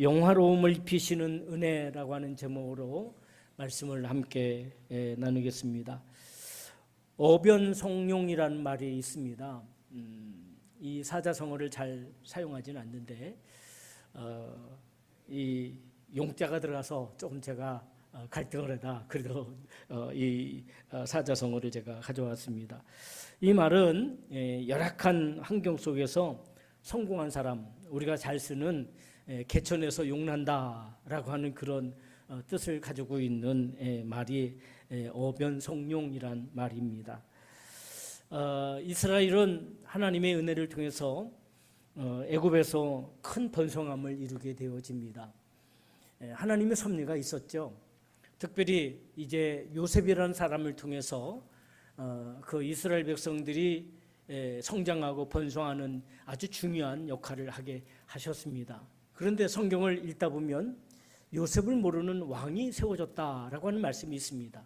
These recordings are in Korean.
영화로움을 입히시는 은혜라고 하는 제목으로 말씀을 함께 나누겠습니다. 어변성룡이라는 말이 있습니다. 이 사자성어를 잘 사용하지는 않는데 이 용자가 들어가서 조금 제가 갈등을 하다 그래도 이 사자성어를 제가 가져왔습니다. 이 말은 열악한 환경 속에서 성공한 사람, 우리가 잘 쓰는 개천에서 용난다라고 하는 그런 뜻을 가지고 있는 말이 어변성룡이란 말입니다. 이스라엘은 하나님의 은혜를 통해서 애굽에서 큰 번성함을 이루게 되어집니다. 하나님의 섭리가 있었죠. 특별히 이제 요셉이라는 사람을 통해서 그 이스라엘 백성들이 성장하고 번성하는 아주 중요한 역할을 하게 하셨습니다. 그런데 성경을 읽다 보면 요셉을 모르는 왕이 세워졌다라고 하는 말씀이 있습니다.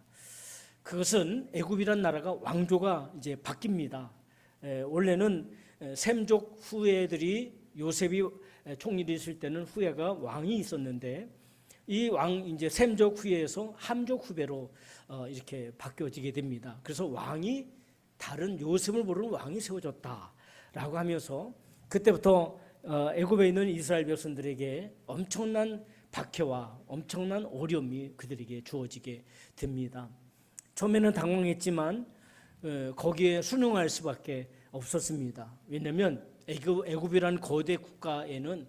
그것은 애굽이란 나라가 왕조가 이제 바뀝니다. 원래는 셈족 후예들이 요셉이 총리를 있을 때는 후예가 왕이 있었는데 이 왕 이제 셈족 후예에서 함족 후배로 이렇게 바뀌어지게 됩니다. 그래서 왕이 다른 요셉을 모르는 왕이 세워졌다라고 하면서 그때부터 애굽에 있는 이스라엘 백성들에게 엄청난 박해와 엄청난 어려움이 그들에게 주어지게 됩니다. 처음에는 당황했지만 거기에 순응할 수밖에 없었습니다. 왜냐하면 애굽이라는 거대 국가에는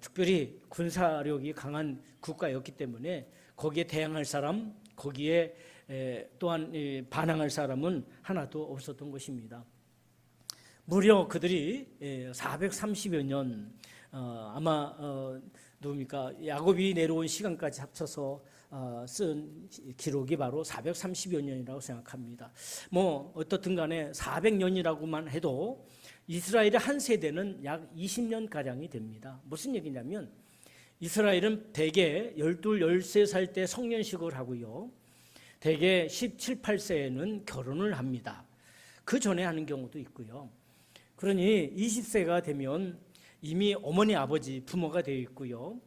특별히 군사력이 강한 국가였기 때문에 거기에 대항할 사람, 거기에 또한 반항할 사람은 하나도 없었던 것입니다. 무려 그들이 430여 년 아마 누굽니까 야곱이 내려온 시간까지 합쳐서 쓴 기록이 바로 430여 년이라고 생각합니다. 뭐 어떻든 간에 400년이라고만 해도 이스라엘의 한 세대는 약 20년가량이 됩니다. 무슨 얘기냐면 이스라엘은 대개 12, 13살 때 성년식을 하고요. 대개 17, 18세에는 결혼을 합니다. 그 전에 하는 경우도 있고요. 그러니 20세가 되면 이미 어머니, 아버지, 부모가 되어 있고요.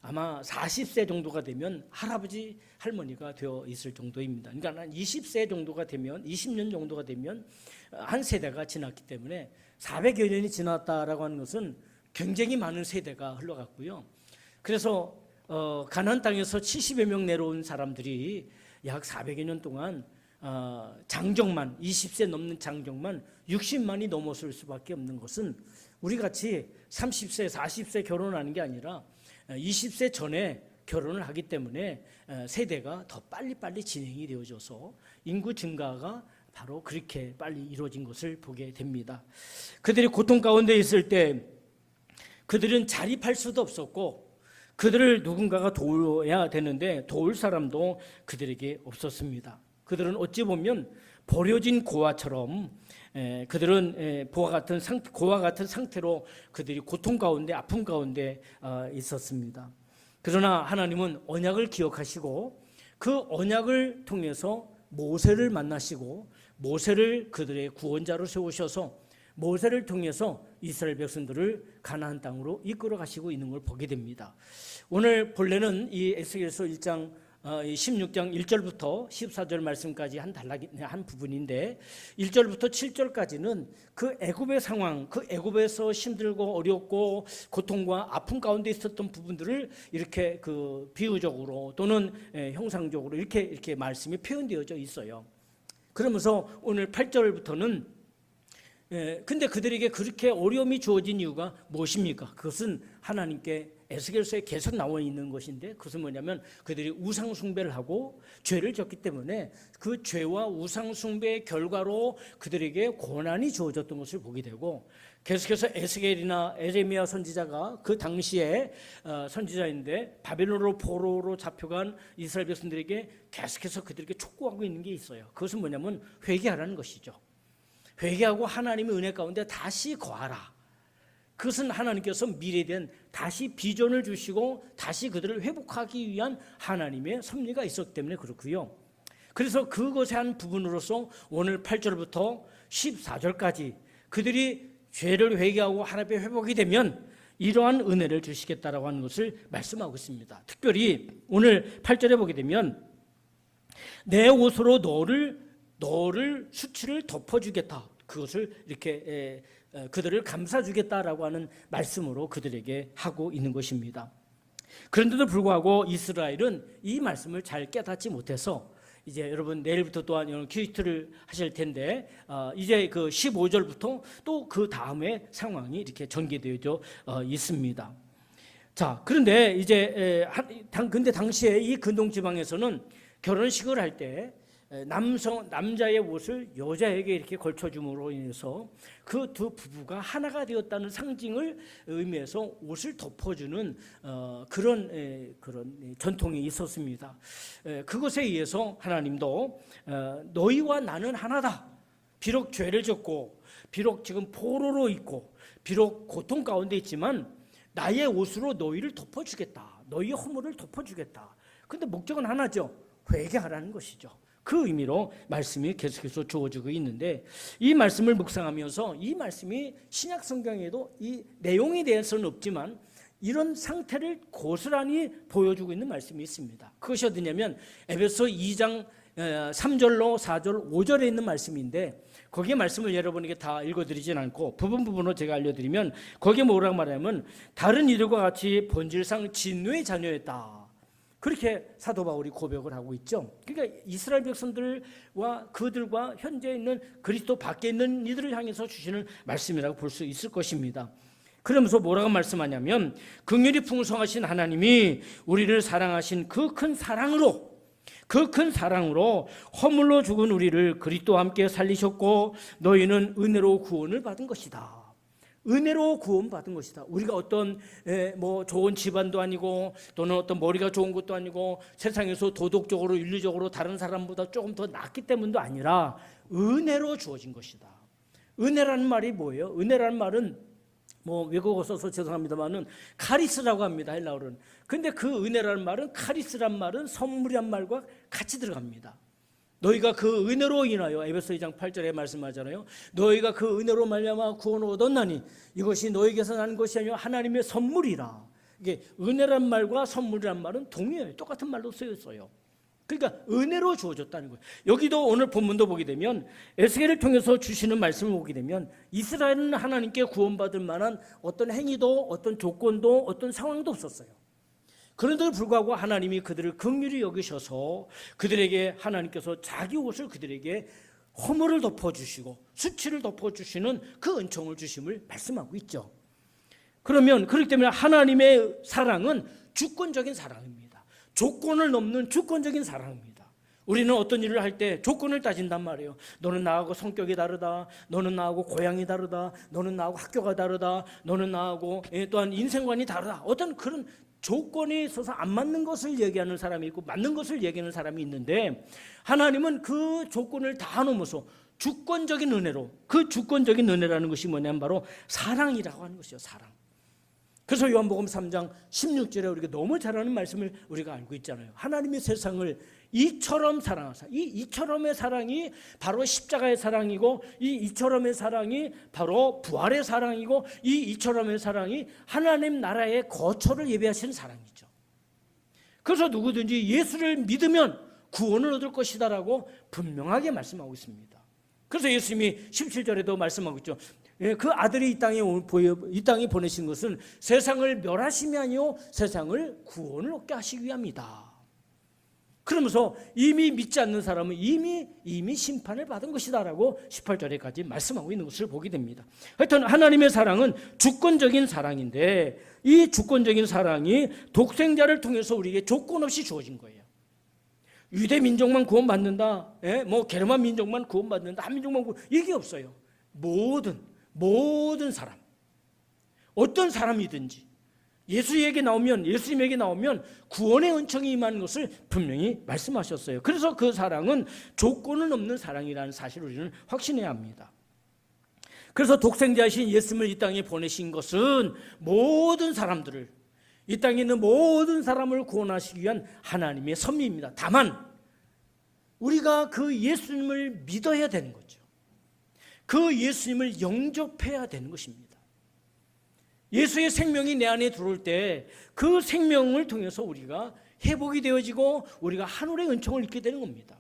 아마 40세 정도가 되면 할아버지, 할머니가 되어 있을 정도입니다. 그러니까 한 20세 정도가 되면 20년 정도가 되면 한 세대가 지났기 때문에 400여 년이 지났다라고 하는 것은 굉장히 많은 세대가 흘러갔고요. 그래서 가나안 땅에서 70여 명 내려온 사람들이 약 400여 년 동안 장정만 20세 넘는 장정만 60만이 넘었을 수밖에 없는 것은 우리같이 30세, 40세 결혼하는 게 아니라 20세 전에 결혼을 하기 때문에 세대가 더 빨리빨리 진행이 되어져서 인구 증가가 바로 그렇게 빨리 이루어진 것을 보게 됩니다. 그들이 고통 가운데 있을 때 그들은 자립할 수도 없었고 그들을 누군가가 도와야 되는데 도울 사람도 그들에게 없었습니다. 그들은 어찌 보면 버려진 고아처럼 그들은 고아 같은 상태로 그들이 고통 가운데 아픔 가운데 있었습니다. 그러나 하나님은 언약을 기억하시고 그 언약을 통해서 모세를 만나시고 모세를 그들의 구원자로 세우셔서 모세를 통해서 이스라엘 백성들을 가나안 땅으로 이끌어 가시고 있는 걸 보게 됩니다. 오늘 본래는 이 에스겔서 1장 16장 1절부터 14절 말씀까지 한 부분인데 1절부터 7절까지는 그 애굽의 상황, 그 애굽에서 힘들고 어렵고 고통과 아픔 가운데 있었던 부분들을 이렇게 그 비유적으로 또는 형상적으로 이렇게 말씀이 표현되어져 있어요. 그러면서 오늘 8절부터는 근데 그들에게 그렇게 어려움이 주어진 이유가 무엇입니까? 그것은 하나님께 에스겔서에 계속 나와 있는 것인데 그것은 뭐냐면 그들이 우상 숭배를 하고 죄를 졌기 때문에 그 죄와 우상 숭배의 결과로 그들에게 고난이 주어졌던 것을 보게 되고 계속해서 에스겔이나 에레미야 선지자가 그 당시에 선지자인데 바벨론으로 포로로 잡혀간 이스라엘 백성들에게 계속해서 그들에게 촉구하고 있는 게 있어요. 그것은 뭐냐면 회개하라는 것이죠. 회개하고 하나님의 은혜 가운데 다시 거하라. 그것은 하나님께서 미래에 대한 다시 비전을 주시고 다시 그들을 회복하기 위한 하나님의 섭리가 있었기 때문에 그렇고요. 그래서 그것의 한 부분으로서 오늘 8절부터 14절까지 그들이 죄를 회개하고 하나님의 회복이 되면 이러한 은혜를 주시겠다라고 하는 것을 말씀하고 있습니다. 특별히 오늘 8절에 보게 되면 내 옷으로 너를 수치를 덮어주겠다. 그것을 이렇게 그들을 감싸주겠다라고 하는 말씀으로 그들에게 하고 있는 것입니다. 그런데도 불구하고 이스라엘은 이 말씀을 잘 깨닫지 못해서 이제 여러분 내일부터 또한 퀴즈를 하실 텐데 이제 그 15절부터 또 그 다음에 상황이 이렇게 전개되어 있습니다. 자, 그런데 이제 근데 당시에 이 근동 지방에서는 결혼식을 할 때 남자의 옷을 여자에게 이렇게 걸쳐줌으로 인해서 그 두 부부가 하나가 되었다는 상징을 의미해서 옷을 덮어주는 그런 전통이 있었습니다. 그것에 의해서 하나님도 너희와 나는 하나다. 비록 죄를 졌고 비록 지금 포로로 있고 비록 고통 가운데 있지만 나의 옷으로 너희를 덮어주겠다. 너희의 허물을 덮어주겠다. 그런데 목적은 하나죠. 회개하라는 것이죠. 그 의미로 말씀이 계속해서 주어지고 있는데 이 말씀을 묵상하면서 이 말씀이 신약 성경에도 이 내용에 대해서는 없지만 이런 상태를 고스란히 보여주고 있는 말씀이 있습니다. 그것이 어디냐면 에베소 2장 3절로 4절 5절에 있는 말씀인데 거기에 말씀을 여러분에게 다 읽어드리진 않고 부분으로 제가 알려드리면 거기에 뭐라고 말하면 다른 이들과 같이 본질상 진노의 자녀였다. 그렇게 사도 바울이 고백을 하고 있죠. 그러니까 이스라엘 백성들과 그들과 현재 있는 그리스도 밖에 있는 이들을 향해서 주시는 말씀이라고 볼 수 있을 것입니다. 그러면서 뭐라고 말씀하냐면 긍휼이 풍성하신 하나님이 우리를 사랑하신 그 큰 사랑으로 허물로 죽은 우리를 그리스도와 함께 살리셨고 너희는 은혜로 구원을 받은 것이다. 은혜로 구원받은 것이다. 우리가 어떤 뭐 좋은 집안도 아니고 또는 어떤 머리가 좋은 것도 아니고 세상에서 도덕적으로 윤리적으로 다른 사람보다 조금 더 낫기 때문도 아니라 은혜로 주어진 것이다. 은혜라는 말이 뭐예요? 은혜라는 말은 뭐 외국어 써서 죄송합니다만은 카리스라고 합니다. 헬라어로는. 근데 그 은혜라는 말은 카리스란 말은 선물이란 말과 같이 들어갑니다. 너희가 그 은혜로 인하여 에베소 2장 8절에 말씀하잖아요. 너희가 그 은혜로 말미암아 구원을 얻었나니 이것이 너희에게서 난 것이 아니라 하나님의 선물이라. 이게 은혜란 말과 선물이란 말은 동의어예요. 똑같은 말로 쓰였어요. 그러니까 은혜로 주어졌다는 거예요. 여기도 오늘 본문도 보게 되면 에스겔을 통해서 주시는 말씀을 보게 되면 이스라엘은 하나님께 구원받을 만한 어떤 행위도 어떤 조건도 어떤 상황도 없었어요. 그런데도 불구하고 하나님이 그들을 긍휼히 여기셔서 그들에게 하나님께서 자기 옷을 그들에게 허물을 덮어주시고 수치를 덮어주시는 그 은총을 주심을 말씀하고 있죠. 그러면 그렇기 때문에 하나님의 사랑은 주권적인 사랑입니다. 조건을 넘는 주권적인 사랑입니다. 우리는 어떤 일을 할 때 조건을 따진단 말이에요. 너는 나하고 성격이 다르다. 너는 나하고 고향이 다르다. 너는 나하고 학교가 다르다. 너는 나하고 또한 인생관이 다르다. 어떤 그런 조건이 있어서 안 맞는 것을 얘기하는 사람이 있고 맞는 것을 얘기하는 사람이 있는데 하나님은 그 조건을 다 넘어서 주권적인 은혜로 그 주권적인 은혜라는 것이 뭐냐면 바로 사랑이라고 하는 것이요. 사랑. 그래서 요한복음 3장 16절에 우리가 너무 잘 아는 말씀을 우리가 알고 있잖아요. 하나님이 세상을 이처럼 사랑하사. 이처럼의 사랑이 바로 십자가의 사랑이고 이처럼의 사랑이 바로 부활의 사랑이고 이처럼의 사랑이 하나님 나라의 거처를 예배하시는 사랑이죠. 그래서 누구든지 예수를 믿으면 구원을 얻을 것이다라고 분명하게 말씀하고 있습니다. 그래서 예수님이 17절에도 말씀하고 있죠. 그 아들이 이 땅에 보내신 것은 세상을 멸하심이 아니요 세상을 구원을 얻게 하시기 위함이다. 그러면서 이미 믿지 않는 사람은 이미 심판을 받은 것이다라고 18절에까지 말씀하고 있는 것을 보게 됩니다. 하여튼 하나님의 사랑은 주권적인 사랑인데 이 주권적인 사랑이 독생자를 통해서 우리에게 조건 없이 주어진 거예요. 유대 민족만 구원받는다, 뭐 게르만 민족만 구원받는다, 한 민족만 이게 없어요. 모든 사람, 어떤 사람이든지 예수님에게 나오면 구원의 은총이 임하는 것을 분명히 말씀하셨어요. 그래서 그 사랑은 조건을 넘는 사랑이라는 사실을 우리는 확신해야 합니다. 그래서 독생자이신 예수님을 이 땅에 보내신 것은 모든 사람들을, 이 땅에 있는 모든 사람을 구원하시기 위한 하나님의 섭리입니다. 다만 우리가 그 예수님을 믿어야 되는 거죠. 그 예수님을 영접해야 되는 것입니다. 예수의 생명이 내 안에 들어올 때 그 생명을 통해서 우리가 회복이 되어지고 우리가 하늘의 은총을 입게 되는 겁니다.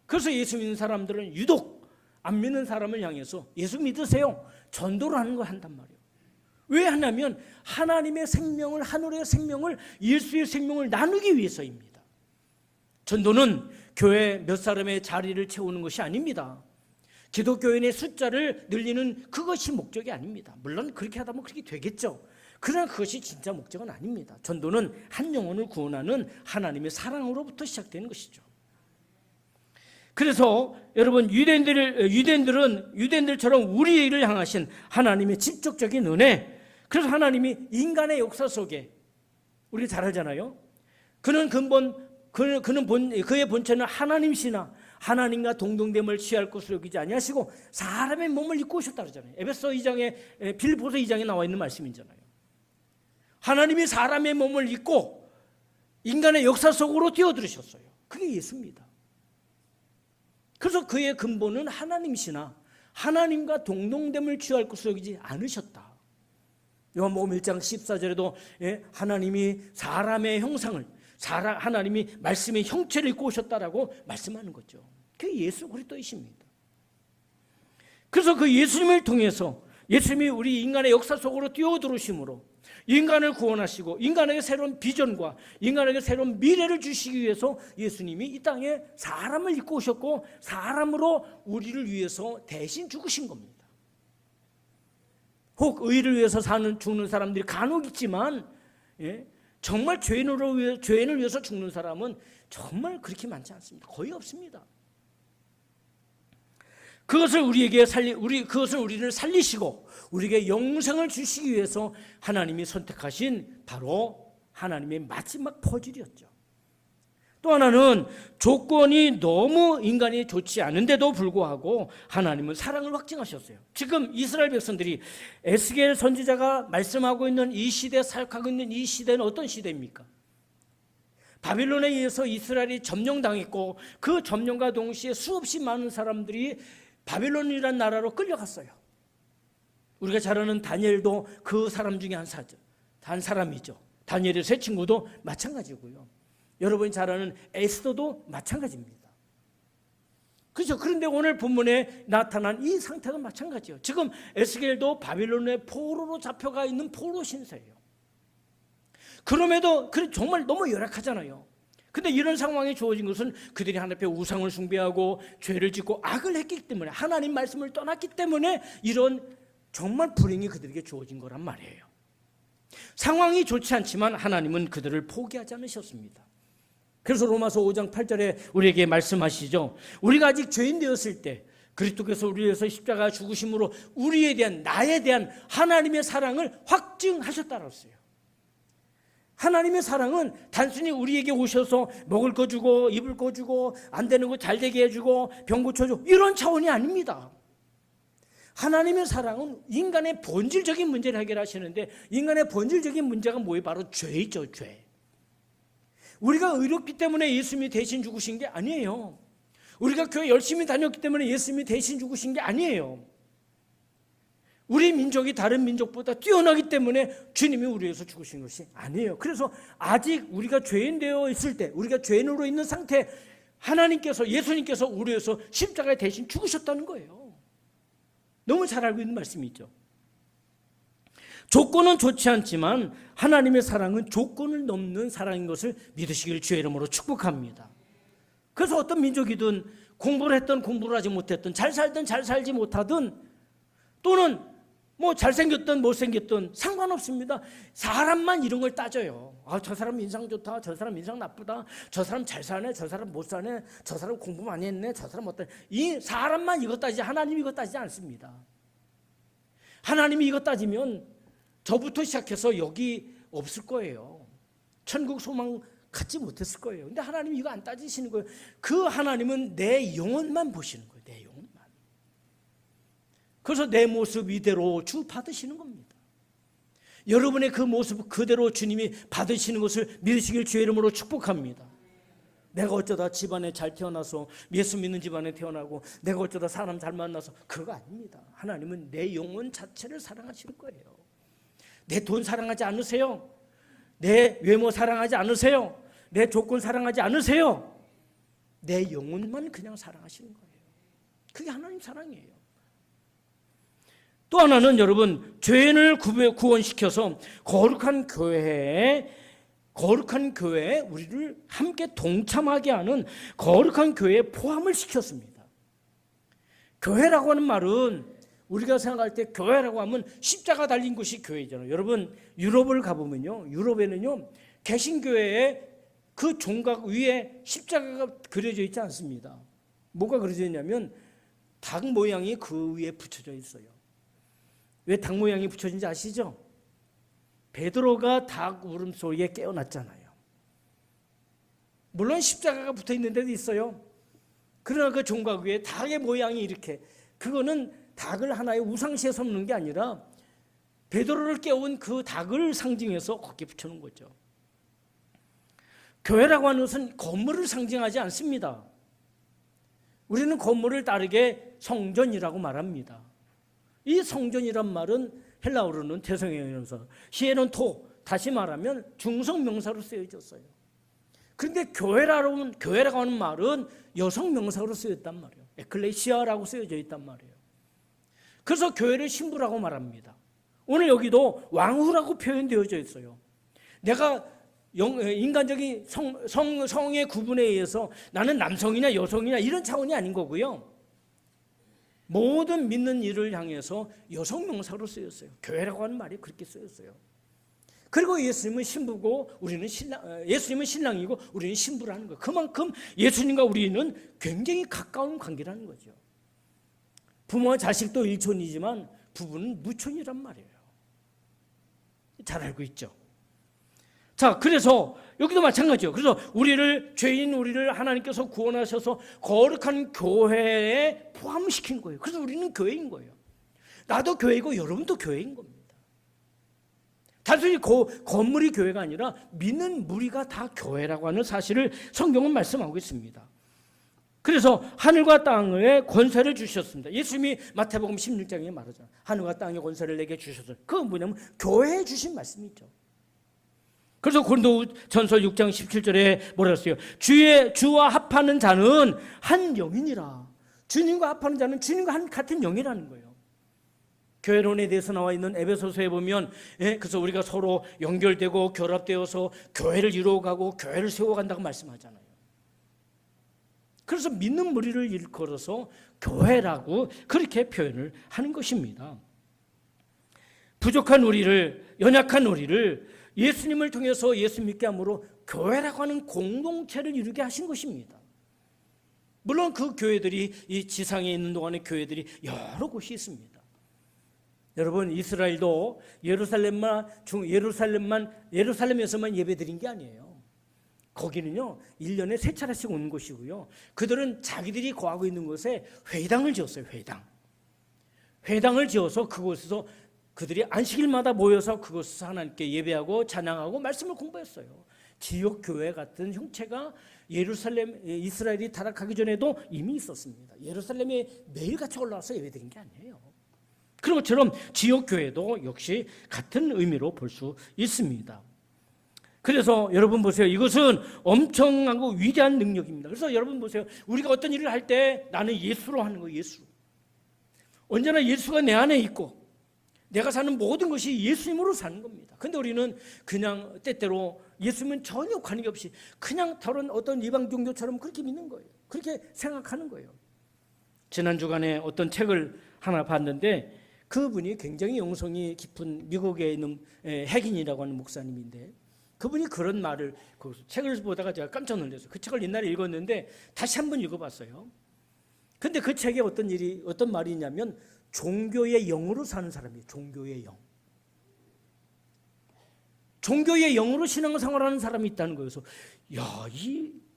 그래서 예수 믿는 사람들은 유독 안 믿는 사람을 향해서 예수 믿으세요, 전도를 하는 걸 한단 말이에요. 왜 하냐면 하나님의 생명을, 하늘의 생명을, 예수의 생명을 나누기 위해서입니다. 전도는 교회 몇 사람의 자리를 채우는 것이 아닙니다. 기독교인의 숫자를 늘리는 그것이 목적이 아닙니다. 물론 그렇게 하다 보면 그렇게 되겠죠. 그러나 그것이 진짜 목적은 아닙니다. 전도는 한 영혼을 구원하는 하나님의 사랑으로부터 시작되는 것이죠. 그래서 여러분, 유대인들처럼 우리를 향하신 하나님의 직접적인 은혜, 그래서 하나님이 인간의 역사 속에, 우리 잘 알잖아요. 그의 본체는 하나님이시나 하나님과 동등됨을 취할 것으로 여기지 아니하시고 사람의 몸을 입고 오셨다 그러잖아요. 에베소 2장에, 빌보서 2장에 나와 있는 말씀이잖아요. 하나님이 사람의 몸을 입고 인간의 역사 속으로 뛰어들으셨어요. 그게 예수입니다. 그래서 그의 근본은 하나님이시나 하나님과 동등됨을 취할 것으로 여기지 않으셨다. 요한복음 1장 14절에도 하나님이 사람의 형상을, 하나님이 말씀의 형체를 입고 오셨다라고 말씀하는 거죠. 그게 예수 그리스도이십니다. 그래서 그 예수님을 통해서, 예수님이 우리 인간의 역사 속으로 뛰어들으심으로 인간을 구원하시고 인간에게 새로운 비전과 인간에게 새로운 미래를 주시기 위해서 예수님이 이 땅에 사람을 입고 오셨고 사람으로 우리를 위해서 대신 죽으신 겁니다. 혹 의를 위해서 죽는 사람들이 간혹 있지만, 정말 죄인을 위해서 죽는 사람은 정말 그렇게 많지 않습니다. 거의 없습니다. 그것을 우리를 살리시고 우리에게 영생을 주시기 위해서 하나님이 선택하신 바로 하나님의 마지막 포질이었죠. 또 하나는 조건이 너무 인간이 좋지 않은데도 불구하고 하나님은 사랑을 확증하셨어요. 지금 이스라엘 백성들이 에스겔 선지자가 말씀하고 있는 이 시대, 사역하고 있는 이 시대는 어떤 시대입니까? 바빌론에 의해서 이스라엘이 점령당했고 그 점령과 동시에 수없이 많은 사람들이 바빌론이라는 나라로 끌려갔어요. 우리가 잘 아는 다니엘도 그 사람 중에 한 사람이죠. 다니엘의 세 친구도 마찬가지고요. 여러분이 잘 아는 에스더도 마찬가지입니다. 그렇죠. 그런데 오늘 본문에 나타난 이 상태도 마찬가지예요. 지금 에스겔도 바빌론의 포로로 잡혀가 있는 포로 신세예요. 그럼에도 정말 너무 열악하잖아요. 근데 이런 상황이 주어진 것은 그들이 하나님 앞에 우상을 숭배하고 죄를 짓고 악을 했기 때문에, 하나님 말씀을 떠났기 때문에 이런 정말 불행이 그들에게 주어진 거란 말이에요. 상황이 좋지 않지만 하나님은 그들을 포기하지 않으셨습니다. 그래서 로마서 5장 8절에 우리에게 말씀하시죠. 우리가 아직 죄인 되었을 때 그리스도께서 우리를 위해서 십자가 죽으심으로 나에 대한 하나님의 사랑을 확증하셨다고 했어요. 하나님의 사랑은 단순히 우리에게 오셔서 먹을 거 주고 입을 거 주고 안 되는 거 잘 되게 해주고 병 고쳐주고 이런 차원이 아닙니다. 하나님의 사랑은 인간의 본질적인 문제를 해결하시는데, 인간의 본질적인 문제가 뭐예요? 바로 죄이죠. 죄. 우리가 의롭기 때문에 예수님이 대신 죽으신 게 아니에요. 우리가 교회 열심히 다녔기 때문에 예수님이 대신 죽으신 게 아니에요. 우리 민족이 다른 민족보다 뛰어나기 때문에 주님이 우리 위해서 죽으신 것이 아니에요. 그래서 아직 우리가 죄인 되어 있을 때, 우리가 죄인으로 있는 상태, 하나님께서, 예수님께서 우리 위해서 십자가에 대신 죽으셨다는 거예요. 너무 잘 알고 있는 말씀이죠. 조건은 좋지 않지만 하나님의 사랑은 조건을 넘는 사랑인 것을 믿으시길 주의 이름으로 축복합니다. 그래서 어떤 민족이든 공부를 했든 공부를 하지 못했든 잘 살든 잘 살지 못하든 또는 잘생겼든 못생겼든 상관없습니다. 사람만 이런 걸 따져요. 저 사람 인상 좋다, 저 사람 인상 나쁘다, 저 사람 잘 사네, 저 사람 못 사네, 저 사람 공부 많이 했네, 저 사람 어떠네. 이 사람만 이것 따지지 하나님이 이것 따지지 않습니다. 하나님이 이것 따지면 저부터 시작해서 여기 없을 거예요. 천국 소망 갖지 못했을 거예요. 근데 하나님이 이거 안 따지시는 거예요. 그 하나님은 내 영혼만 보시는 거예요. 내 영혼만. 그래서 내 모습 이대로 주 받으시는 겁니다. 여러분의 그 모습 그대로 주님이 받으시는 것을 믿으시길 주의 이름으로 축복합니다. 내가 어쩌다 집안에 잘 태어나서 예수 믿는 집안에 태어나고 내가 어쩌다 사람 잘 만나서 그거 아닙니다. 하나님은 내 영혼 자체를 사랑하시는 거예요. 내 돈 사랑하지 않으세요? 내 외모 사랑하지 않으세요? 내 조건 사랑하지 않으세요? 내 영혼만 그냥 사랑하시는 거예요. 그게 하나님 사랑이에요. 또 하나는 여러분, 죄인을 구원시켜서 거룩한 교회에 우리를 함께 동참하게 하는 거룩한 교회에 포함을 시켰습니다. 교회라고 하는 말은 우리가 생각할 때 교회라고 하면 십자가 달린 곳이 교회잖아요. 여러분, 유럽을 가보면요, 유럽에는요 개신교회에 그 종각 위에 십자가가 그려져 있지 않습니다. 뭐가 그려져 있냐면 닭 모양이 그 위에 붙여져 있어요. 왜 닭 모양이 붙여진지 아시죠? 베드로가 닭 울음소리에 깨어났잖아요. 물론 십자가가 붙어 있는 데도 있어요. 그러나 그 종각 위에 닭의 모양이 이렇게, 그거는 닭을 하나의 우상시에 삼는 게 아니라 베드로를 깨운 그 닭을 상징해서 거기에 붙여놓은 거죠. 교회라고 하는 것은 건물을 상징하지 않습니다. 우리는 건물을 다르게 성전이라고 말합니다. 이 성전이란 말은 헬라어로는 대성형용사, 히에논 토, 다시 말하면 중성명사로 쓰여졌어요. 그런데 교회라고 하는 말은 여성명사로 쓰였단 말이에요. 에클레시아라고 쓰여져 있단 말이에요. 그래서 교회를 신부라고 말합니다. 오늘 여기도 왕후라고 표현되어져 있어요. 내가 인간적인 성의 구분에 의해서 나는 남성이냐 여성이냐 이런 차원이 아닌 거고요. 모든 믿는 이를 향해서 여성 명사로 쓰였어요. 교회라고 하는 말이 그렇게 쓰였어요. 그리고 예수님은 신부고 우리는 예수님은 신랑이고 우리는 신부라는 거예요. 그만큼 예수님과 우리는 굉장히 가까운 관계라는 거죠. 부모와 자식도 일촌이지만 부부는 무촌이란 말이에요. 잘 알고 있죠. 자, 그래서 여기도 마찬가지예요. 그래서 우리를 하나님께서 구원하셔서 거룩한 교회에 포함시킨 거예요. 그래서 우리는 교회인 거예요. 나도 교회이고 여러분도 교회인 겁니다. 단순히 건물이 교회가 아니라 믿는 무리가 다 교회라고 하는 사실을 성경은 말씀하고 있습니다. 그래서 하늘과 땅에 권세를 주셨습니다. 예수님이 마태복음 16장에 말하잖아요. 하늘과 땅에 권세를 내게 주셨어요. 그건 뭐냐면 교회에 주신 말씀이죠. 그래서 고린도전서 6장 17절에 뭐라 했어요? 주와 합하는 자는 한 영이니라. 주님과 합하는 자는 주님과 같은 영이라는 거예요. 교회론에 대해서 나와 있는 에베소서에 보면, 그래서 우리가 서로 연결되고 결합되어서 교회를 이루어가고 교회를 세워간다고 말씀하잖아요. 그래서 믿는 무리를 일컬어서 교회라고 그렇게 표현을 하는 것입니다. 부족한 우리를, 연약한 우리를 예수님을 통해서 예수 믿게 함으로 교회라고 하는 공동체를 이루게 하신 것입니다. 물론 그 교회들이 이 지상에 있는 동안의 교회들이 여러 곳이 있습니다. 여러분, 이스라엘도 예루살렘에서만 예배드린 게 아니에요. 거기는요 1년에 3차례씩 오는 곳이고요. 그들은 자기들이 거하고 있는 곳에 회당을 지었어요. 회당을 지어서 그곳에서 그들이 안식일마다 모여서 그곳에서 하나님께 예배하고 찬양하고 말씀을 공부했어요. 지역 교회 같은 형체가 이스라엘이 타락하기 전에도 이미 있었습니다. 예루살렘에 매일같이 올라와서 예배드린 게 아니에요. 그런 것처럼 지역 교회도 역시 같은 의미로 볼 수 있습니다. 그래서 여러분 보세요. 이것은 엄청나고 위대한 능력입니다. 그래서 여러분 보세요. 우리가 어떤 일을 할 때 나는 예수로 하는 거예요. 예수. 언제나 예수가 내 안에 있고 내가 사는 모든 것이 예수님으로 사는 겁니다. 그런데 우리는 그냥 때때로 예수님은 전혀 관계 없이 그냥 다른 어떤 이방 종교처럼 그렇게 믿는 거예요. 그렇게 생각하는 거예요. 지난 주간에 어떤 책을 하나 봤는데 그분이 굉장히 영성이 깊은 미국에 있는 핵인이라고 하는 목사님인데 그분이 그런 말을, 그 책을 보다가 제가 깜짝 놀랐어요. 그 책을 옛날에 읽었는데 다시 한번 읽어봤어요. 근데 그 책에 어떤 말이 있냐면 종교의 영으로 사는 사람이에요. 종교의 영. 종교의 영으로 신앙생활하는 사람이 있다는 거예요. 그래서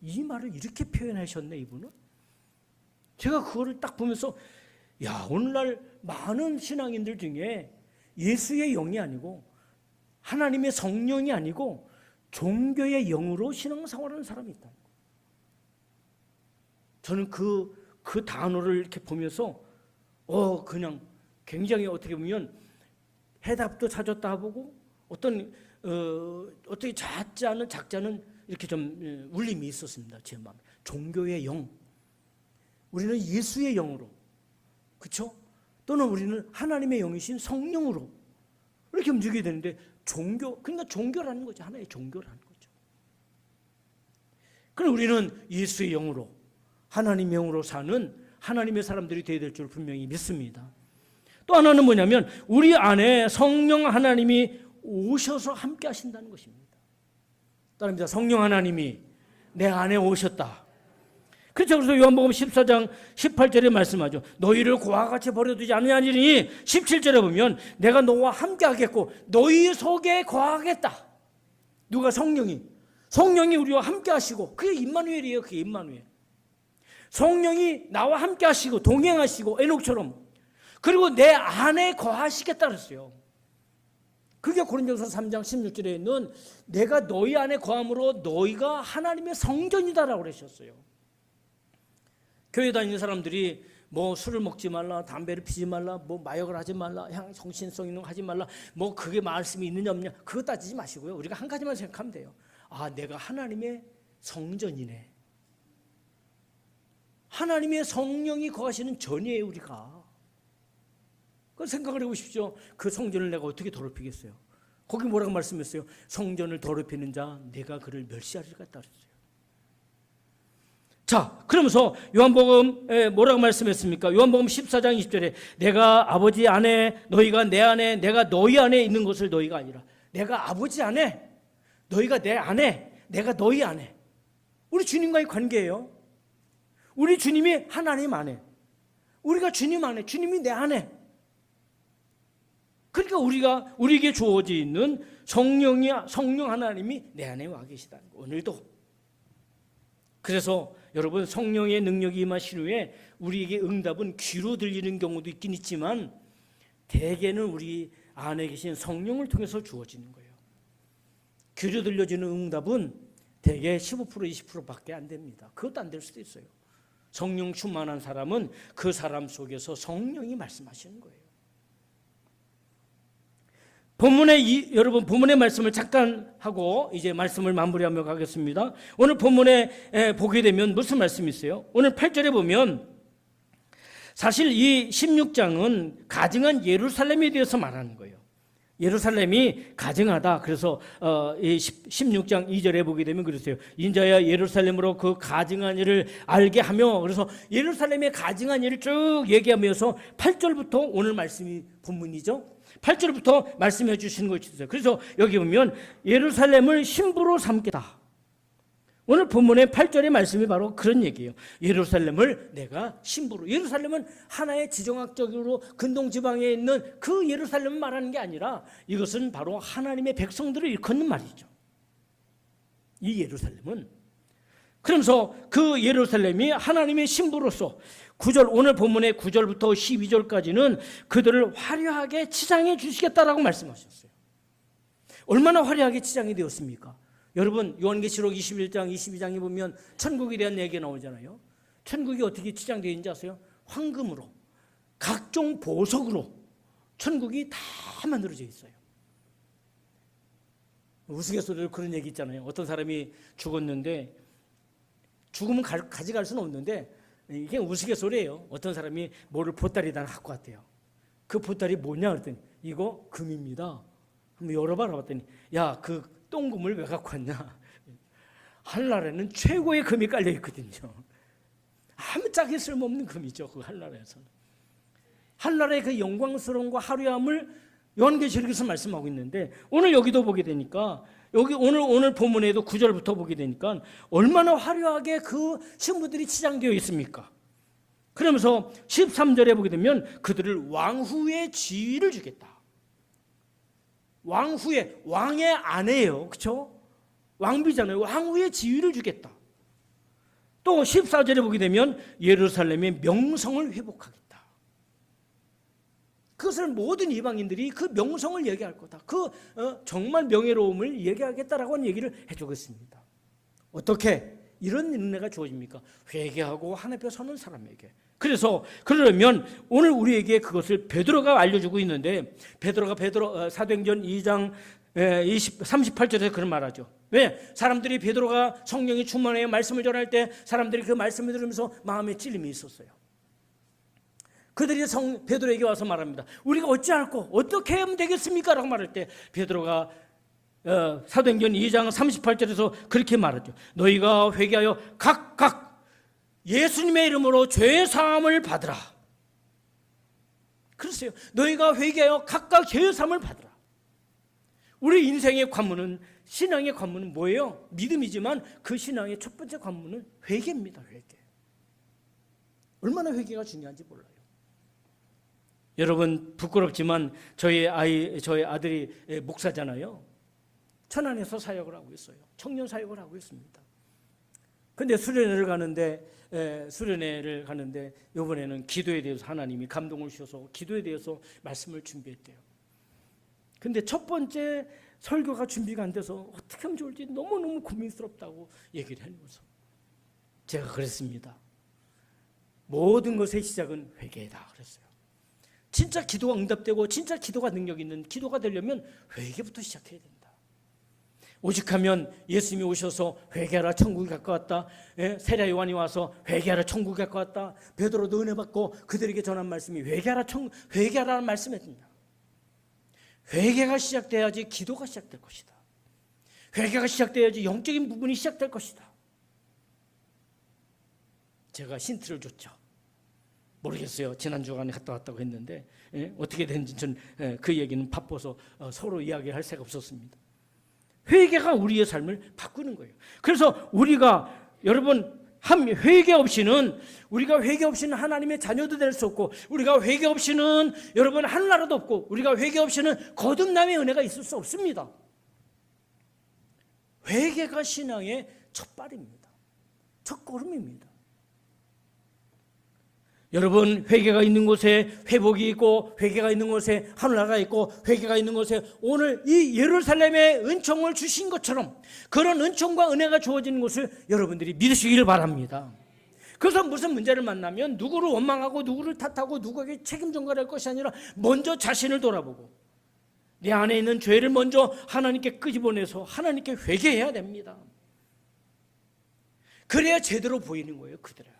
이 말을 이렇게 표현하셨네 이분은. 제가 그거를 딱 보면서 오늘날 많은 신앙인들 중에 예수의 영이 아니고 하나님의 성령이 아니고 종교의 영으로 신앙생활하는 사람이 있다. 저는 그 단어를 이렇게 보면서 그냥 굉장히 어떻게 보면 해답도 찾았다 보고 어떻게 작지 않은 이렇게 좀 울림이 있었습니다. 제 마음에. 종교의 영. 우리는 예수의 영으로, 그렇죠? 또는 우리는 하나님의 영이신 성령으로 이렇게 움직여야 되는데 그러니까 종교라는 거죠. 하나의 종교라는 거죠. 그럼 우리는 예수의 영으로, 하나님의 영으로 사는 하나님의 사람들이 되어야 될 줄 분명히 믿습니다. 또 하나는 뭐냐면 우리 안에 성령 하나님이 오셔서 함께 하신다는 것입니다. 따릅니다. 성령 하나님이 내 안에 오셨다. 그렇죠. 그래서 요한복음 14장 18절에 말씀하죠. 너희를 고와 같이 버려두지 아니하리니 17절에 보면 내가 너와 함께 하겠고 너희 속에 거하겠다. 누가? 성령이 우리와 함께 하시고 그게 임마누엘이에요. 그게 임마누엘. 성령이 나와 함께 하시고 동행하시고 에녹처럼 그리고 내 안에 거하시겠다 그랬어요. 그게 고린도서 3장 16절에 있는 내가 너희 안에 거함으로 너희가 하나님의 성전이다라고 그러셨어요. 교회 다니는 사람들이 뭐 술을 먹지 말라, 담배를 피지 말라, 뭐 마약을 하지 말라, 정신성 있는 거 하지 말라, 뭐 그게 말씀이 있느냐 없느냐 그거 따지지 마시고요. 우리가 한 가지만 생각하면 돼요. 아, 내가 하나님의 성전이네. 하나님의 성령이 거하시는 전이에요, 우리가. 그 생각을 해보십시오. 그 성전을 내가 어떻게 더럽히겠어요? 거기 뭐라고 말씀했어요? 성전을 더럽히는 자 내가 그를 멸시하리라 했다 그랬어요. 자, 그러면서 요한복음 뭐라고 말씀했습니까? 요한복음 14장 20절에 내가 아버지 안에 너희가 내 안에 내가 너희 안에 있는 것을 너희가 아니라 내가 아버지 안에 너희가 내 안에 내가 너희 안에. 우리 주님과의 관계예요. 우리 주님이 하나님 안에, 우리가 주님 안에, 주님이 내 안에. 그러니까 우리에게 주어져 있는 성령 하나님이 내 안에 와 계시다는 거. 오늘도. 그래서 여러분 성령의 능력이 임하신 후에 우리에게 응답은 귀로 들리는 경우도 있긴 있지만 대개는 우리 안에 계신 성령을 통해서 주어지는 거예요. 귀로 들려지는 응답은 대개 15% 20%밖에 안 됩니다. 그것도 안 될 수도 있어요. 성령 충만한 사람은 그 사람 속에서 성령이 말씀하시는 거예요. 여러분 본문의 말씀을 잠깐 하고 이제 말씀을 마무리하며 가겠습니다. 오늘 본문에 보게 되면 무슨 말씀이 있어요? 오늘 8절에 보면 사실 이 16장은 가증한 예루살렘에 대해서 말하는 거예요. 예루살렘이 가증하다. 그래서 이 16장 2절에 보게 되면 그랬어요. 인자야 예루살렘으로 그 가증한 일을 알게 하며, 그래서 예루살렘의 가증한 일을 쭉 얘기하면서 8절부터 오늘 말씀이 본문이죠. 8절부터 말씀해 주시는 것이 있어요. 그래서 여기 보면 예루살렘을 신부로 삼겠다. 오늘 본문의 8절의 말씀이 바로 그런 얘기예요. 예루살렘을 내가 신부로. 예루살렘은 하나의 지정학적으로 근동지방에 있는 그 예루살렘을 말하는 게 아니라 이것은 바로 하나님의 백성들을 일컫는 말이죠. 이 예루살렘은. 그러면서 그 예루살렘이 하나님의 신부로서 9절, 오늘 본문의 9절부터 12절까지는 그들을 화려하게 치장해 주시겠다라고 말씀하셨어요. 얼마나 화려하게 치장이 되었습니까? 여러분 요한계시록 21장 22장에 보면 천국에 대한 얘기가 나오잖아요. 천국이 어떻게 치장되어 있는지 아세요? 황금으로, 각종 보석으로 천국이 다 만들어져 있어요. 우스갯소리로 그런 얘기 있잖아요. 어떤 사람이 죽었는데 죽으면 가져갈 수는 없는데 이게 우스갯소리예요. 어떤 사람이 뭐를 보따리에다 갖고 왔대요. 그 보따리 뭐냐 그랬더니 이거 금입니다. 한번 열어봐라 봤더니 야, 그 똥금을 왜 갖고 왔냐? 한나라에는 최고의 금이 깔려 있거든요. 아무 짝이 쓸모없는 금이죠. 그 한나라에서는. 한나라의 그 영광스러움과 화려함을 요한계시록에서 말씀하고 있는데 오늘 여기도 보게 되니까 여기 오늘 본문에도 9절부터 보게 되니까 얼마나 화려하게 그 신부들이 치장되어 있습니까? 그러면서 13절에 보게 되면 그들을 왕후의 지위를 주겠다. 왕의 아내예요. 그렇죠? 왕비잖아요. 왕후의 지위를 주겠다. 또 14절에 보게 되면 예루살렘의 명성을 회복하겠다. 그것을 모든 이방인들이 그 명성을 얘기할 거다. 정말 명예로움을 얘기하겠다라고 하는 얘기를 해주고 있습니다. 어떻게 이런 은혜가 주어집니까? 회개하고 하나님 앞에 서는 사람에게. 그래서 그러려면 오늘 우리에게 그것을 베드로가 알려주고 있는데 베드로가 사도행전 2장 38절에서 그런 말하죠. 왜? 사람들이 베드로가 성령이 충만해 말씀을 전할 때 사람들이 그 말씀을 들으면서 마음에 찔림이 있었어요. 그들이 베드로에게 와서 말합니다. 우리가 어찌할꼬 어떻게 하면 되겠습니까? 라고 말할 때 베드로가 사도행전 2장 38절에서 그렇게 말하죠. 너희가 회개하여 각각 예수님의 이름으로 죄 사함을 받으라. 그랬어요. 너희가 회개하여 각각 죄 사함을 받으라. 우리 인생의 관문은, 신앙의 관문은 뭐예요? 믿음이지만 그 신앙의 첫 번째 관문은 회개입니다. 회개. 얼마나 회개가 중요한지 몰라요. 여러분 부끄럽지만 저희 아들이 목사잖아요. 천안에서 사역을 하고 있어요. 청년 사역을 하고 있습니다. 근데 수련회를 가는데 이번에는 기도에 대해서 하나님이 감동을 주셔서 기도에 대해서 말씀을 준비했대요. 근데 첫 번째 설교가 준비가 안 돼서 어떻게 하면 좋을지 너무너무 고민스럽다고 얘기를 하는 거죠. 제가 그랬습니다. 모든 것의 시작은 회개다 그랬어요. 진짜 기도가 응답되고 진짜 기도가 능력 있는 기도가 되려면 회개부터 시작해야 된다. 오직하면 예수님이 오셔서 회개하라 천국이 가까웠다. 세례 요한이 와서 회개하라 천국이 가까웠다. 베드로도 은혜 받고 그들에게 전한 말씀이 회개하라는 말씀이었습니다. 회개가 시작돼야지 기도가 시작될 것이다. 회개가 시작돼야지 영적인 부분이 시작될 것이다. 제가 힌트를 줬죠. 모르겠어요. 지난 주간에 갔다 왔다고 했는데 어떻게 됐는지 전 그 얘기는 바빠서 서로 이야기할 새가 없었습니다. 회개가 우리의 삶을 바꾸는 거예요. 그래서 우리가 여러분 회개 없이는 하나님의 자녀도 될 수 없고, 우리가 회개 없이는 여러분 하늘나라도 없고, 우리가 회개 없이는 거듭남의 은혜가 있을 수 없습니다. 회개가 신앙의 첫발입니다. 첫걸음입니다. 여러분 회개가 있는 곳에 회복이 있고, 회개가 있는 곳에 하늘나라가 있고, 회개가 있는 곳에 오늘 이 예루살렘의 은총을 주신 것처럼 그런 은총과 은혜가 주어지는 것을 여러분들이 믿으시기를 바랍니다. 그래서 무슨 문제를 만나면 누구를 원망하고 누구를 탓하고 누구에게 책임 전가할 것이 아니라 먼저 자신을 돌아보고 내 안에 있는 죄를 먼저 하나님께 끄집어내서 하나님께 회개해야 됩니다. 그래야 제대로 보이는 거예요. 그들은.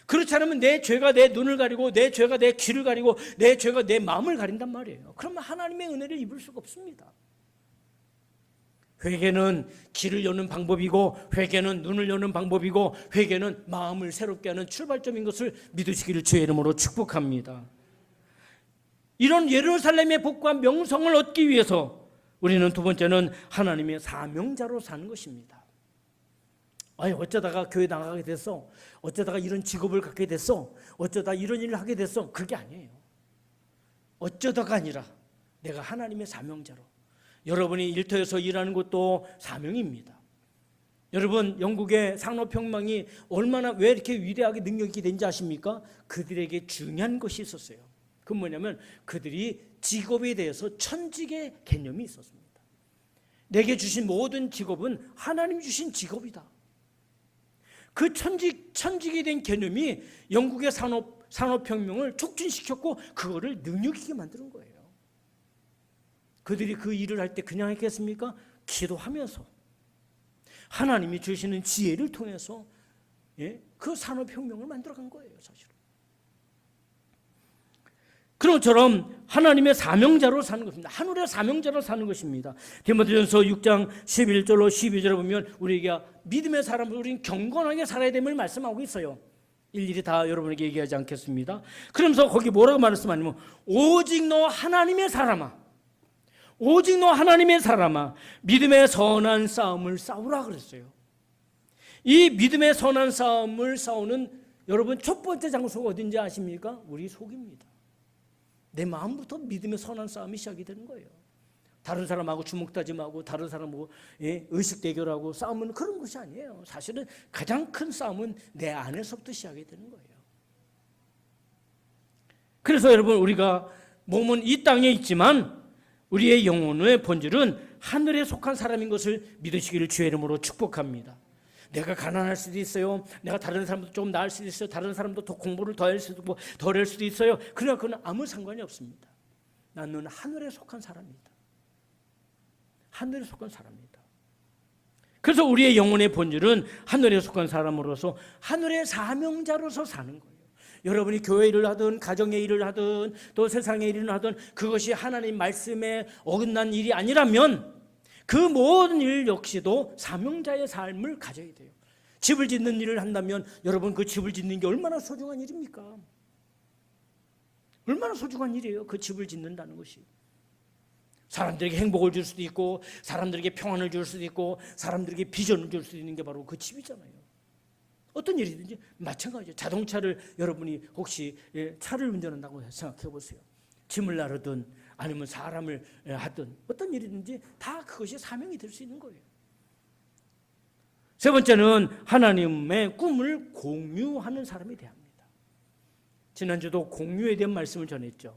그렇지 않으면 내 죄가 내 눈을 가리고 내 죄가 내 귀를 가리고 내 죄가 내 마음을 가린단 말이에요. 그러면 하나님의 은혜를 입을 수가 없습니다. 회개는 귀를 여는 방법이고, 회개는 눈을 여는 방법이고, 회개는 마음을 새롭게 하는 출발점인 것을 믿으시기를 주의 이름으로 축복합니다. 이런 예루살렘의 복과 명성을 얻기 위해서 우리는 두 번째는 하나님의 사명자로 사는 것입니다. 아니 어쩌다가 교회 나가게 됐어, 어쩌다가 이런 직업을 갖게 됐어, 어쩌다 이런 일을 하게 됐어, 그게 아니에요. 어쩌다가 아니라 내가 하나님의 사명자로, 여러분이 일터에서 일하는 것도 사명입니다. 여러분 영국의 산업혁명이 얼마나 왜 이렇게 위대하게 능력이 된지 아십니까? 그들에게 중요한 것이 있었어요. 그건 뭐냐면 그들이 직업에 대해서 천직의 개념이 있었습니다. 내게 주신 모든 직업은 하나님 주신 직업이다. 그 천직이 된 개념이 영국의 산업혁명을 촉진시켰고 그거를 능력 있게 만드는 거예요. 그들이 그 일을 할 때 그냥 했겠습니까? 기도하면서 하나님이 주시는 지혜를 통해서 그 산업혁명을 만들어간 거예요. 사실은. 그런 것처럼 하나님의 사명자로 사는 것입니다. 하늘의 사명자로 사는 것입니다. 디모데전서 6장 11절로 12절에 보면 우리에게 믿음의 사람은 우리는 경건하게 살아야 됨을 말씀하고 있어요. 일일이 다 여러분에게 얘기하지 않겠습니다. 그러면서 거기 뭐라고 말씀하냐면 오직 너 하나님의 사람아, 오직 너 하나님의 사람아 믿음의 선한 싸움을 싸우라 그랬어요. 이 믿음의 선한 싸움을 싸우는 여러분 첫 번째 장소가 어딘지 아십니까? 우리 속입니다. 내 마음부터 믿음의 선한 싸움이 시작이 되는 거예요. 다른 사람하고 주먹다짐하고 다른 사람하고 의식 대결하고 싸우면 그런 것이 아니에요. 사실은 가장 큰 싸움은 내 안에서부터 시작이 되는 거예요. 그래서 여러분 우리가 몸은 이 땅에 있지만 우리의 영혼의 본질은 하늘에 속한 사람인 것을 믿으시기를 주의 이름으로 축복합니다. 내가 가난할 수도 있어요. 내가 다른 사람보다 좀 나을 수도 있어요. 다른 사람도 더 공부를 더 할 수도 있고 덜 할 수도 있어요. 그러나 그건 아무 상관이 없습니다. 나는 하늘에 속한 사람이다. 하늘에 속한 사람입니다. 그래서 우리의 영혼의 본질은 하늘에 속한 사람으로서 하늘의 사명자로서 사는 거예요. 여러분이 교회 일을 하든 가정의 일을 하든 또 세상의 일을 하든 그것이 하나님 말씀에 어긋난 일이 아니라면 그 모든 일 역시도 사명자의 삶을 가져야 돼요. 집을 짓는 일을 한다면 여러분 그 집을 짓는 게 얼마나 소중한 일입니까? 얼마나 소중한 일이에요. 그 집을 짓는다는 것이. 사람들에게 행복을 줄 수도 있고 사람들에게 평안을 줄 수도 있고 사람들에게 비전을 줄 수도 있는 게 바로 그 집이잖아요. 어떤 일이든지 마찬가지예요. 자동차를 여러분이 혹시 차를 운전한다고 생각해 보세요. 짐을 나르든 아니면 사람을 하든 어떤 일이든지 다 그것이 사명이 될 수 있는 거예요. 세 번째는 하나님의 꿈을 공유하는 사람이 돼야 합니다. 지난주도 공유에 대한 말씀을 전했죠.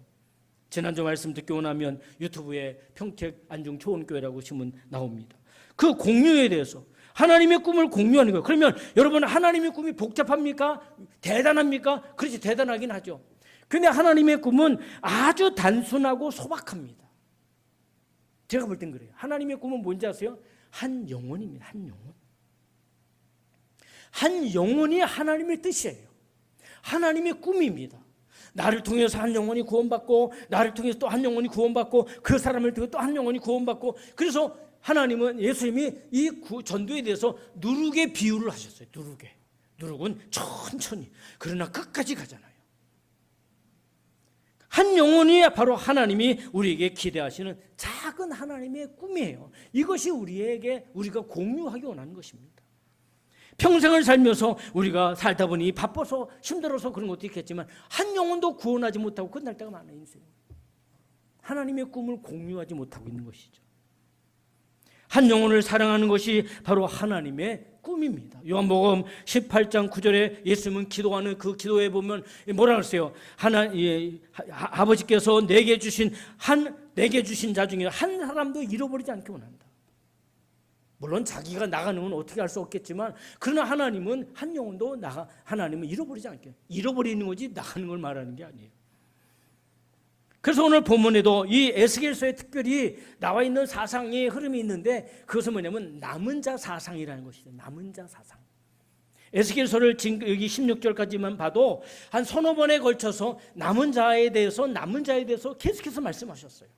지난주 말씀 듣고 나면 유튜브에 평택 안중 초원교회라고 치면 나옵니다. 그 공유에 대해서 하나님의 꿈을 공유하는 거예요. 그러면 여러분 하나님의 꿈이 복잡합니까? 대단합니까? 그렇지, 대단하긴 하죠. 그런데 하나님의 꿈은 아주 단순하고 소박합니다. 제가 볼 땐 그래요. 하나님의 꿈은 뭔지 아세요? 한 영혼입니다. 한 영혼. 한 영혼이 하나님의 뜻이에요. 하나님의 꿈입니다. 나를 통해서 한 영혼이 구원받고 나를 통해서 또 한 영혼이 구원받고 그 사람을 통해서 또 한 영혼이 구원받고 그래서 하나님은 예수님이 이 전도에 대해서 누룩의 비유를 하셨어요. 누룩은 천천히 그러나 끝까지 가잖아요. 한 영혼이 바로 하나님이 우리에게 기대하시는 작은 하나님의 꿈이에요. 이것이 우리가 공유하기 원하는 것입니다. 평생을 살면서 우리가 살다 보니 바빠서 힘들어서 그런 것도 있겠지만 한 영혼도 구원하지 못하고 끝날 때가 많아요. 인생. 하나님의 꿈을 공유하지 못하고 있는 것이죠. 한 영혼을 사랑하는 것이 바로 하나님의 꿈입니다. 요한복음 18장 9절에 예수님은 기도하는 그 기도에 보면 뭐라 그랬어요? 아버지께서 내게 주신 자 중에 한 사람도 잃어버리지 않게 원한다. 물론 자기가 나가는 건 어떻게 할 수 없겠지만 그러나 하나님은 한 영혼도 하나님은 잃어버리지 않게. 잃어버리는 거지 나가는 걸 말하는 게 아니에요. 그래서 오늘 본문에도 이 에스겔서에 특별히 나와 있는 사상의 흐름이 있는데 그것은 뭐냐면 남은 자 사상이라는 것이죠. 남은 자 사상. 에스겔서를 지금 여기 16절까지만 봐도 한 서너 번에 걸쳐서 남은 자에 대해서 계속해서 말씀하셨어요.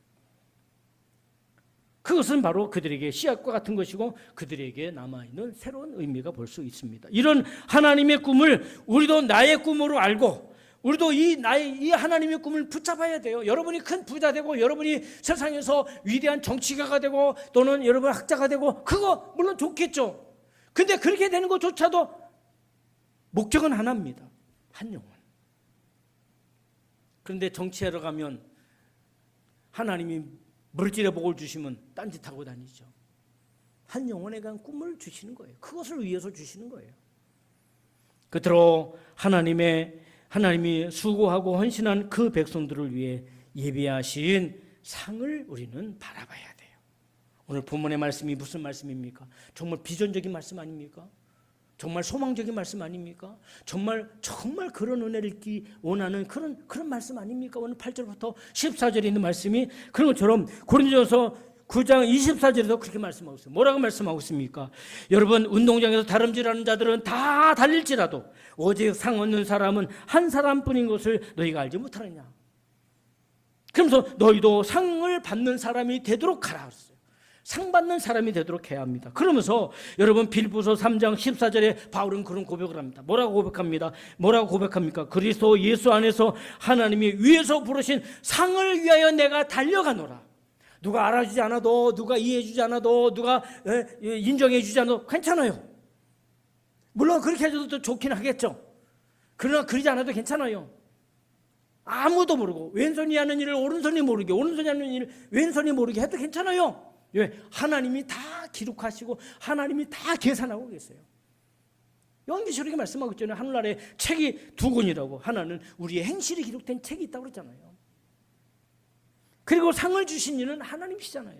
그것은 바로 그들에게 씨앗과 같은 것이고 그들에게 남아있는 새로운 의미가 볼 수 있습니다. 이런 하나님의 꿈을 우리도 나의 꿈으로 알고 우리도 이 하나님의 꿈을 붙잡아야 돼요. 여러분이 큰 부자 되고 여러분이 세상에서 위대한 정치가가 되고 또는 여러분 학자가 되고 그거 물론 좋겠죠. 근데 그렇게 되는 것조차도 목적은 하나입니다. 한 영혼. 그런데 정치하러 가면 하나님이 물질의 복을 주시면 딴짓하고 다니죠. 한 영혼에 대한 꿈을 주시는 거예요. 그것을 위해서 주시는 거예요. 끝으로 하나님이 수고하고 헌신한 그 백성들을 위해 예비하신 상을 우리는 바라봐야 돼요. 오늘 본문의 말씀이 무슨 말씀입니까? 정말 비전적인 말씀 아닙니까? 정말 소망적인 말씀 아닙니까? 정말 그런 은혜를 얻기 원하는 그런 말씀 아닙니까? 오늘 8절부터 14절에 있는 말씀이 그런 것처럼 고린도전서 9장 24절에도 그렇게 말씀하고 있어요. 뭐라고 말씀하고 있습니까? 여러분 운동장에서 다름질하는 자들은 다 달릴지라도 오직 상 얻는 사람은 한 사람뿐인 것을 너희가 알지 못하느냐. 그러면서 너희도 상을 받는 사람이 되도록 하라 그랬어요. 상 받는 사람이 되도록 해야 합니다. 그러면서 여러분 빌립보서 3장 14절에 바울은 그런 고백을 합니다. 뭐라고 고백합니까? 그리스도 예수 안에서 하나님이 위에서 부르신 상을 위하여 내가 달려가노라. 누가 알아주지 않아도 누가 이해해주지 않아도 누가 인정해주지 않아도 괜찮아요. 물론 그렇게 해줘도 좋긴 하겠죠. 그러나 그러지 않아도 괜찮아요. 아무도 모르고 왼손이 하는 일을 오른손이 모르게 오른손이 하는 일을 왼손이 모르게 해도 괜찮아요. 왜? 하나님이 다 기록하시고 하나님이 다 계산하고 계세요. 요한계시록에 말씀하고 있잖아요. 하늘나라에 책이 두 권이라고. 하나는 우리의 행실이 기록된 책이 있다고 그랬잖아요. 그리고 상을 주신 이는 하나님이시잖아요.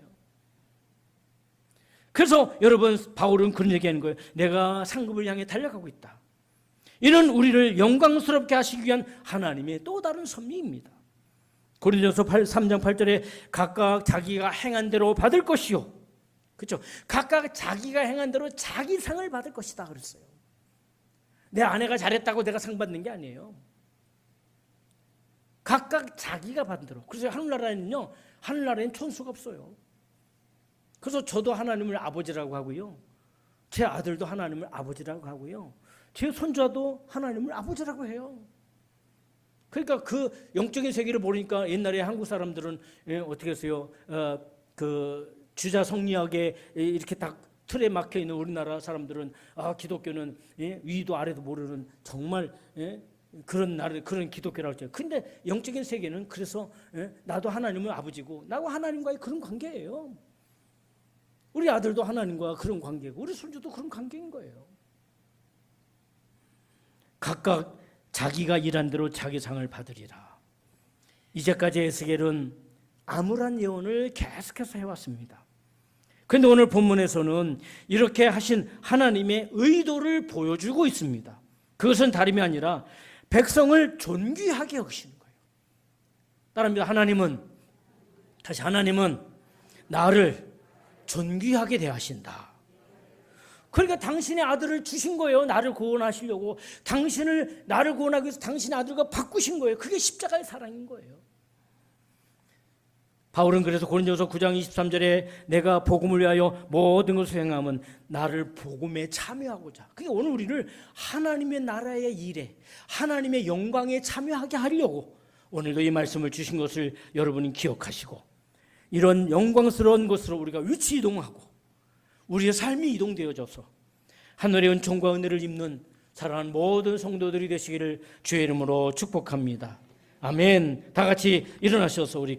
그래서 여러분 바울은 그런 얘기하는 거예요. 내가 상급을 향해 달려가고 있다. 이는 우리를 영광스럽게 하시기 위한 하나님의 또 다른 섭리입니다. 고린도전서 3장 8절에 각각 자기가 행한 대로 받을 것이요 그렇죠? 각각 자기가 행한 대로 자기 상을 받을 것이다 그랬어요. 내 아내가 잘했다고 내가 상 받는 게 아니에요. 각각 자기가 받은 대로. 그래서 하늘나라에는요, 하늘나라에는 천수가 없어요. 그래서 저도 하나님을 아버지라고 하고요, 제 아들도 하나님을 아버지라고 하고요, 제 손자도 하나님을 아버지라고 해요. 그러니까 그 영적인 세계를 모르니까 옛날에 한국 사람들은 어떻게 했어요? 그 주자 성리학에 이렇게 딱 틀에 막혀 있는 우리나라 사람들은 기독교는 위도 아래도 모르는 정말 그런 기독교라고 했죠. 근데 영적인 세계는 그래서 나도 하나님은 아버지고 나하고 하나님과의 그런 관계예요. 우리 아들도 하나님과 그런 관계고 우리 손주도 그런 관계인 거예요. 각각 자기가 일한 대로 자기 상을 받으리라. 이제까지 에스겔은 암울한 예언을 계속해서 해왔습니다. 그런데 오늘 본문에서는 이렇게 하신 하나님의 의도를 보여주고 있습니다. 그것은 다름이 아니라 백성을 존귀하게 여기시는 거예요. 따라합니다. 하나님은 나를 존귀하게 대하신다. 그러니까 당신의 아들을 주신 거예요. 나를 구원하시려고. 나를 구원하기 위해서 당신의 아들과 바꾸신 거예요. 그게 십자가의 사랑인 거예요. 바울은 그래서 고린도서 9장 23절에 내가 복음을 위하여 모든 것을 행함은 나를 복음에 참여하고자. 그게 오늘 우리를 하나님의 나라의 일에, 하나님의 영광에 참여하게 하려고 오늘도 이 말씀을 주신 것을 여러분이 기억하시고, 이런 영광스러운 것으로 우리가 위치 이동하고 우리의 삶이 이동되어져서 하늘의 은총과 은혜를 입는 사랑하는 모든 성도들이 되시기를 주의 이름으로 축복합니다. 아멘. 다 같이 일어나셔서 우리